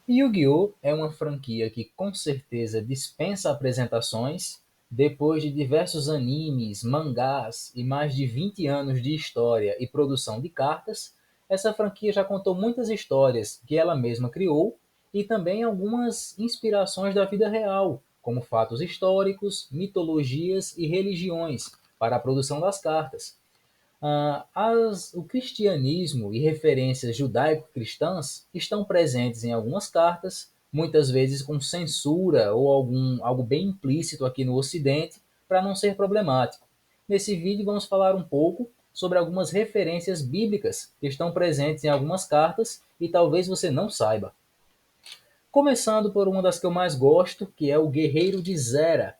Yu-Gi-Oh! É uma franquia que com certeza dispensa apresentações. Depois de diversos animes, mangás e mais de 20 anos de história e produção de cartas, essa franquia já contou muitas histórias que ela mesma criou e também algumas inspirações da vida real, como fatos históricos, mitologias e religiões, para a produção das cartas. O cristianismo e referências judaico-cristãs estão presentes em algumas cartas, muitas vezes com censura ou algo bem implícito aqui no Ocidente, para não ser problemático. Nesse vídeo vamos falar um pouco sobre algumas referências bíblicas que estão presentes em algumas cartas e talvez você não saiba. Começando por uma das que eu mais gosto, que é o Guerreiro de Zera.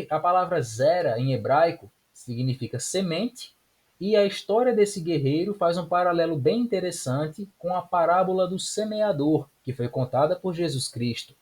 A palavra Zera em hebraico significa semente, e a história desse guerreiro faz um paralelo bem interessante com a parábola do semeador, que foi contada por Jesus Cristo.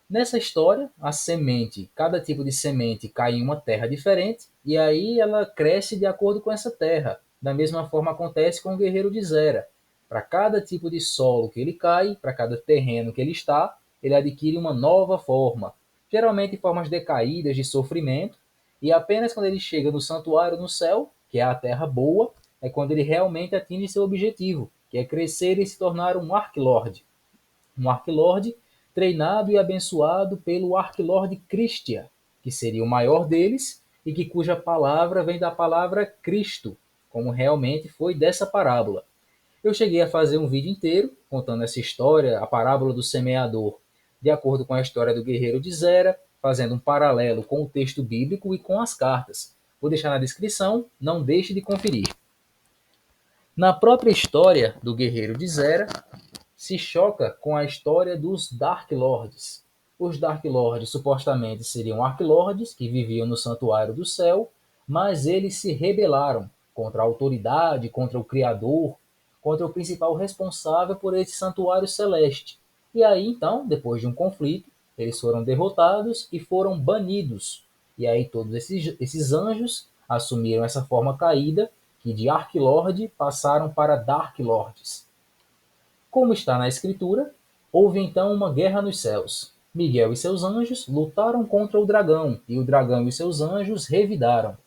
Nessa história, a semente, cada tipo de semente cai em uma terra diferente, e aí ela cresce de acordo com essa terra. Da mesma forma acontece com o guerreiro de Zera. Para cada tipo de solo que ele cai, para cada terreno que ele está, ele adquire uma nova forma, geralmente formas decaídas de sofrimento, e apenas quando ele chega no santuário no céu, que é a terra boa, é quando ele realmente atinge seu objetivo, que é crescer e se tornar um Arquilorde treinado e abençoado pelo Arquilorde Christia, que seria o maior deles e que cuja palavra vem da palavra Cristo, como realmente foi dessa parábola. Eu cheguei a fazer um vídeo inteiro contando essa história, a parábola do semeador, de acordo com a história do guerreiro de Zera, fazendo um paralelo com o texto bíblico e com as cartas. Vou deixar na descrição, não deixe de conferir. Na própria história do guerreiro de Zera, se choca com a história dos Dark Lords. Os Dark Lords supostamente seriam Arquilordes que viviam no Santuário do Céu, mas eles se rebelaram contra a autoridade, contra o Criador, contra o principal responsável por esse santuário celeste. E aí, então, depois de um conflito, eles foram derrotados e foram banidos. E aí todos esses anjos assumiram essa forma caída, que de Arquilorde passaram para Dark Lords. Como está na Escritura, houve então uma guerra nos céus. Miguel e seus anjos lutaram contra o dragão, e o dragão e seus anjos revidaram.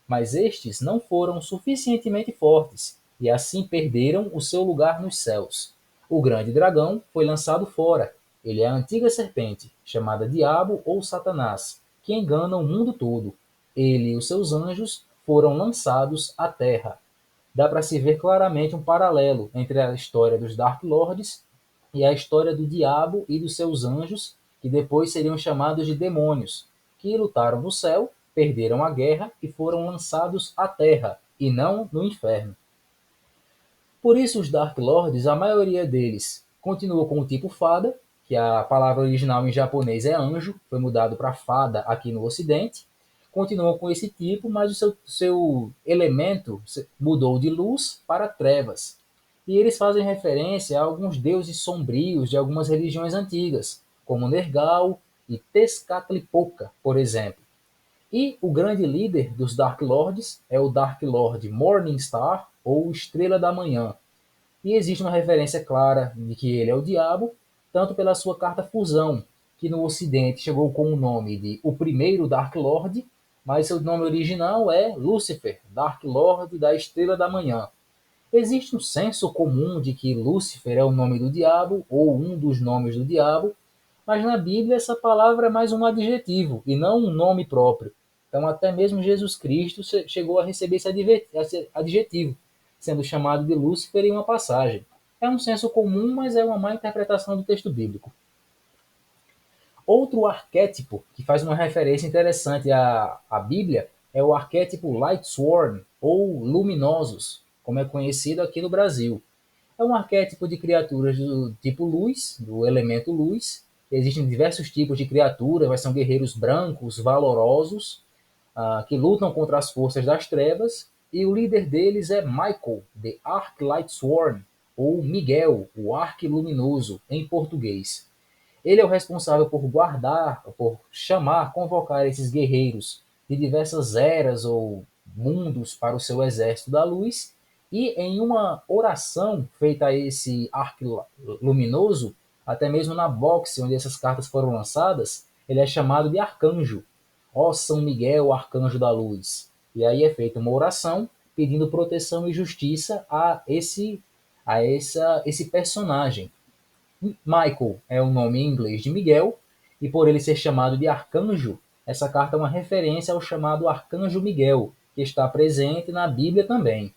Mas estes não foram suficientemente fortes, e assim perderam o seu lugar nos céus. O grande dragão foi lançado fora. Ele é a antiga serpente, chamada Diabo ou Satanás, que engana o mundo todo. Ele e os seus anjos foram lançados à terra. Dá para se ver claramente um paralelo entre a história dos Dark Lords e a história do diabo e dos seus anjos, que depois seriam chamados de demônios, que lutaram no céu, perderam a guerra e foram lançados à terra, e não no inferno. Por isso, os Dark Lords, a maioria deles, continua com o tipo fada, que a palavra original em japonês é anjo, foi mudado para fada aqui no ocidente. Continuam com esse tipo, mas o seu elemento mudou de luz para trevas. E eles fazem referência a alguns deuses sombrios de algumas religiões antigas, como Nergal e Tezcatlipoca, por exemplo. E o grande líder dos Dark Lords é o Dark Lord Morningstar, ou Estrela da Manhã, e existe uma referência clara de que ele é o diabo, tanto pela sua carta fusão, que no ocidente chegou com o nome de O Primeiro Dark Lord, mas seu nome original é Lúcifer, Dark Lord da Estrela da Manhã. Existe um senso comum de que Lúcifer é o nome do diabo, ou um dos nomes do diabo, mas na Bíblia essa palavra é mais um adjetivo e não um nome próprio. Então até mesmo Jesus Cristo chegou a receber esse adjetivo, sendo chamado de Lúcifer em uma passagem. É um senso comum, mas é uma má interpretação do texto bíblico. Outro arquétipo que faz uma referência interessante à Bíblia é o arquétipo Lightsworn, ou Luminosos, como é conhecido aqui no Brasil. É um arquétipo de criaturas do tipo luz, do elemento luz. Existem diversos tipos de criaturas, mas são guerreiros brancos, valorosos, que lutam contra as forças das trevas. E o líder deles é Michael, the Arc Lightsworn, ou Miguel, o Arque Luminoso, em português. Ele é o responsável por guardar, por chamar, convocar esses guerreiros de diversas eras ou mundos para o seu exército da luz. E em uma oração feita a esse arco luminoso, Até mesmo na boxe, onde essas cartas foram lançadas, ele é chamado de arcanjo. Ó São Miguel, arcanjo da luz. E aí é feita uma oração pedindo proteção e justiça esse personagem. Michael é o nome em inglês de Miguel, e por ele ser chamado de arcanjo, essa carta é uma referência ao chamado Arcanjo Miguel, que está presente na Bíblia também.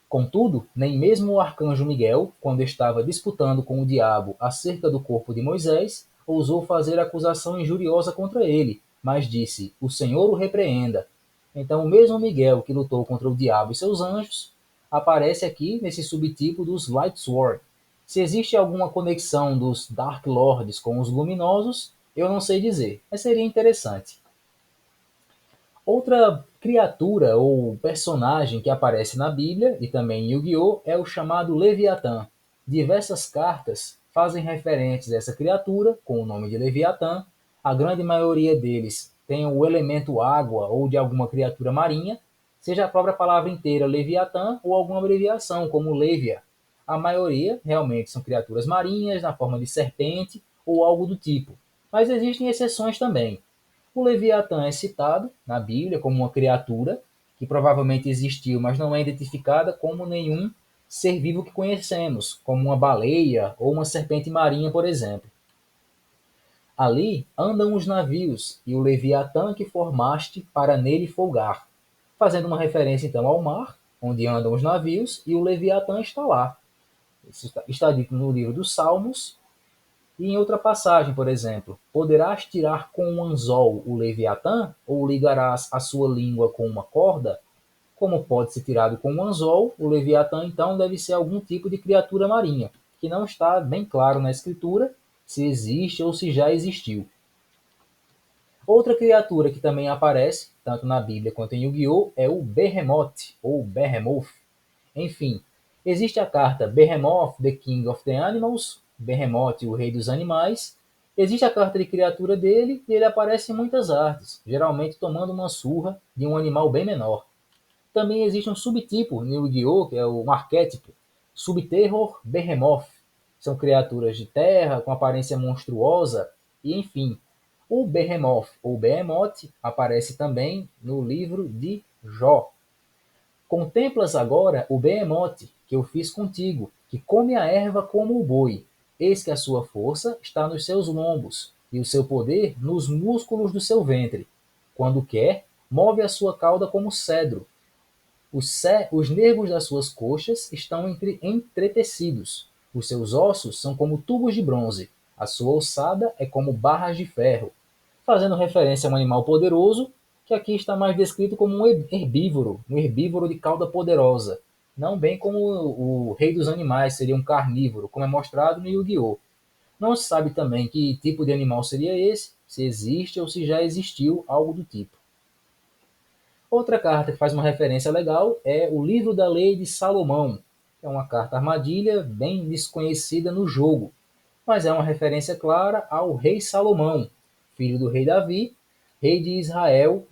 Contudo, nem mesmo o arcanjo Miguel, quando estava disputando com o diabo acerca do corpo de Moisés, ousou fazer acusação injuriosa contra ele, mas disse: "O Senhor o repreenda". Então, o mesmo Miguel que lutou contra o diabo e seus anjos aparece aqui nesse subtipo dos Light Sword. Se existe alguma conexão dos Dark Lords com os Luminosos, eu não sei dizer, mas seria interessante. Outra criatura ou personagem que aparece na Bíblia e também em Yu-Gi-Oh! É o chamado Leviatã. Diversas cartas fazem referências a essa criatura com o nome de Leviatã. A grande maioria deles tem o elemento água ou de alguma criatura marinha, seja a própria palavra inteira Leviatã ou alguma abreviação como Levia. A maioria realmente são criaturas marinhas na forma de serpente ou algo do tipo, mas existem exceções também. O Leviatã é citado na Bíblia como uma criatura que provavelmente existiu, mas não é identificada como nenhum ser vivo que conhecemos, como uma baleia ou uma serpente marinha, por exemplo. Ali andam os navios e o Leviatã que formaste para nele folgar, fazendo uma referência então ao mar, onde andam os navios, e o Leviatã está lá. Isso está dito no livro dos Salmos. E em outra passagem, por exemplo, poderás tirar com um anzol o Leviatã, ou ligarás a sua língua com uma corda? Como pode ser tirado com um anzol, o Leviatã então deve ser algum tipo de criatura marinha, que não está bem claro na escritura se existe ou se já existiu. Outra criatura que também aparece, tanto na Bíblia quanto em Yu-Gi-Oh! É o Behemoth, ou Behemoth. Enfim, existe a carta Behemoth, the King of the Animals, Behemoth, o rei dos animais. Existe a carta de criatura dele e ele aparece em muitas artes, geralmente tomando uma surra de um animal bem menor. Também existe um subtipo no Yu-Gi-Oh! Que é um arquétipo, Subterror Behemoth. São criaturas de terra com aparência monstruosa e enfim. O Behemoth ou Behemoth aparece também no livro de Jó. Contemplas agora o Behemoth que eu fiz contigo, que come a erva como o boi. Eis que a sua força está nos seus lombos, e o seu poder nos músculos do seu ventre. Quando quer, move a sua cauda como cedro. Os nervos das suas coxas estão entretecidos. Os seus ossos são como tubos de bronze. A sua ossada é como barras de ferro. Fazendo referência a um animal poderoso, que aqui está mais descrito como um herbívoro de cauda poderosa. Não bem como o rei dos animais seria um carnívoro, como é mostrado no Yu-Gi-Oh! Não se sabe também que tipo de animal seria esse, se existe ou se já existiu algo do tipo. Outra carta que faz uma referência legal é o Livro da Lei de Salomão, que é uma carta armadilha bem desconhecida no jogo, mas é uma referência clara ao rei Salomão, filho do rei Davi, rei de Israel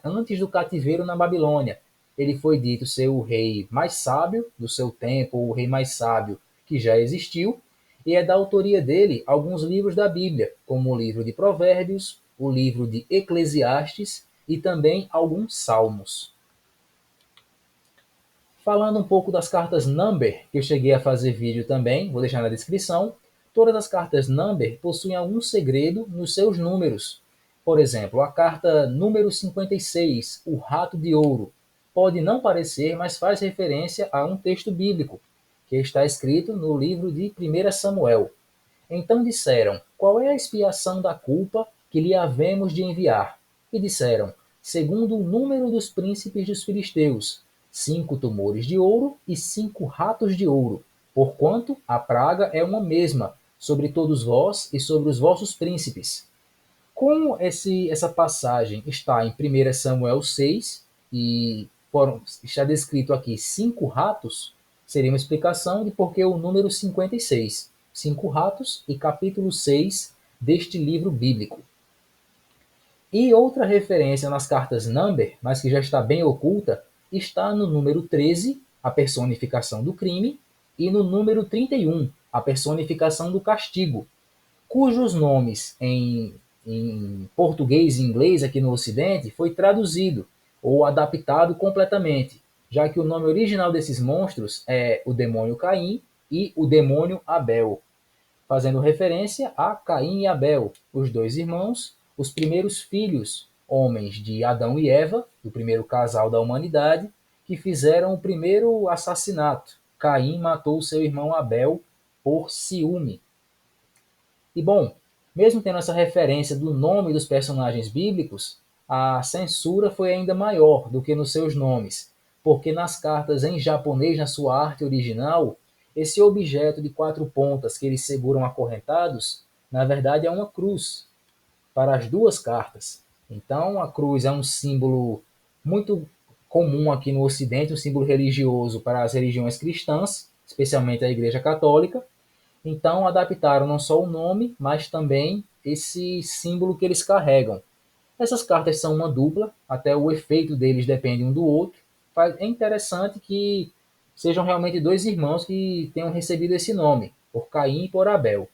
antes do cativeiro na Babilônia. Ele foi dito ser o rei mais sábio do seu tempo, ou o rei mais sábio que já existiu, e é da autoria dele alguns livros da Bíblia, como o livro de Provérbios, o livro de Eclesiastes e também alguns salmos. Falando um pouco das cartas Number, que eu cheguei a fazer vídeo também, vou deixar na descrição. Todas as cartas Number possuem algum segredo nos seus números. Por exemplo, a carta número 56, o Rato de Ouro, pode não parecer, mas faz referência a um texto bíblico, que está escrito no livro de 1 Samuel. Então disseram: qual é a expiação da culpa que lhe havemos de enviar? E disseram: segundo o número dos príncipes dos filisteus, 5 tumores de ouro e 5 ratos de ouro, porquanto a praga é uma mesma sobre todos vós e sobre os vossos príncipes. Como essa passagem está em 1 Samuel 6 e está descrito aqui 5 ratos, seria uma explicação de por que o número 56, 5 ratos e capítulo 6 deste livro bíblico. E outra referência nas cartas Number, mas que já está bem oculta, está no número 13, a personificação do crime, e no número 31, a personificação do castigo, cujos nomes em português e inglês aqui no Ocidente foi traduzido ou adaptado completamente, já que o nome original desses monstros é o demônio Caim e o demônio Abel, fazendo referência a Caim e Abel, os dois irmãos, os primeiros filhos homens de Adão e Eva, o primeiro casal da humanidade, que fizeram o primeiro assassinato. Caim matou seu irmão Abel por ciúme. E bom, mesmo tendo essa referência do nome dos personagens bíblicos, a censura foi ainda maior do que nos seus nomes, porque nas cartas em japonês, na sua arte original, esse objeto de 4 pontas que eles seguram acorrentados, na verdade é uma cruz para as duas cartas. Então a cruz é um símbolo muito comum aqui no Ocidente, um símbolo religioso para as religiões cristãs, especialmente a Igreja Católica. Então adaptaram não só o nome, mas também esse símbolo que eles carregam. Essas cartas são uma dupla, até o efeito deles depende um do outro. É interessante que sejam realmente dois irmãos que tenham recebido esse nome, por Caim e por Abel.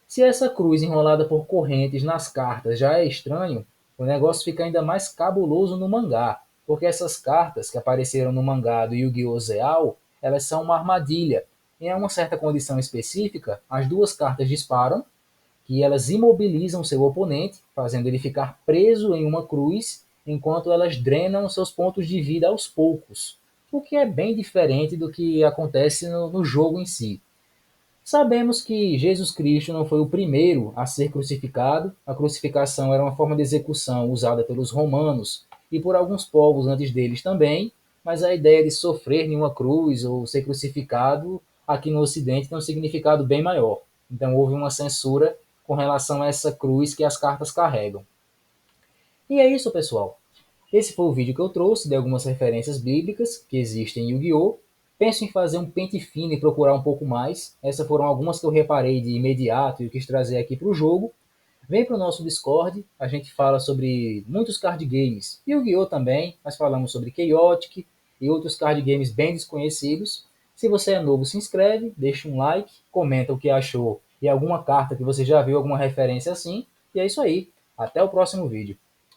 Se essa cruz enrolada por correntes nas cartas já é estranho, o negócio fica ainda mais cabuloso no mangá, porque essas cartas que apareceram no mangá do Yu-Gi-Oh! Zeal, elas são uma armadilha. Em uma certa condição específica, as duas cartas disparam, que elas imobilizam seu oponente, fazendo ele ficar preso em uma cruz, enquanto elas drenam seus pontos de vida aos poucos, o que é bem diferente do que acontece no jogo em si. Sabemos que Jesus Cristo não foi o primeiro a ser crucificado. A crucificação era uma forma de execução usada pelos romanos e por alguns povos antes deles também, mas a ideia de sofrer em uma cruz ou ser crucificado aqui no Ocidente tem um significado bem maior. Então houve uma censura com relação a essa cruz que as cartas carregam. E é isso, pessoal. Esse foi o vídeo que eu trouxe de algumas referências bíblicas que existem em Yu-Gi-Oh! Penso em fazer um pente fino e procurar um pouco mais. Essas foram algumas que eu reparei de imediato e quis trazer aqui para o jogo. Vem para o nosso Discord, a gente fala sobre muitos card games, Yu-Gi-Oh! Também, mas falamos sobre Chaotic e outros card games bem desconhecidos. Se você é novo, se inscreve, deixa um like, comenta o que achou e alguma carta que você já viu, alguma referência assim. E é isso aí. Até o próximo vídeo.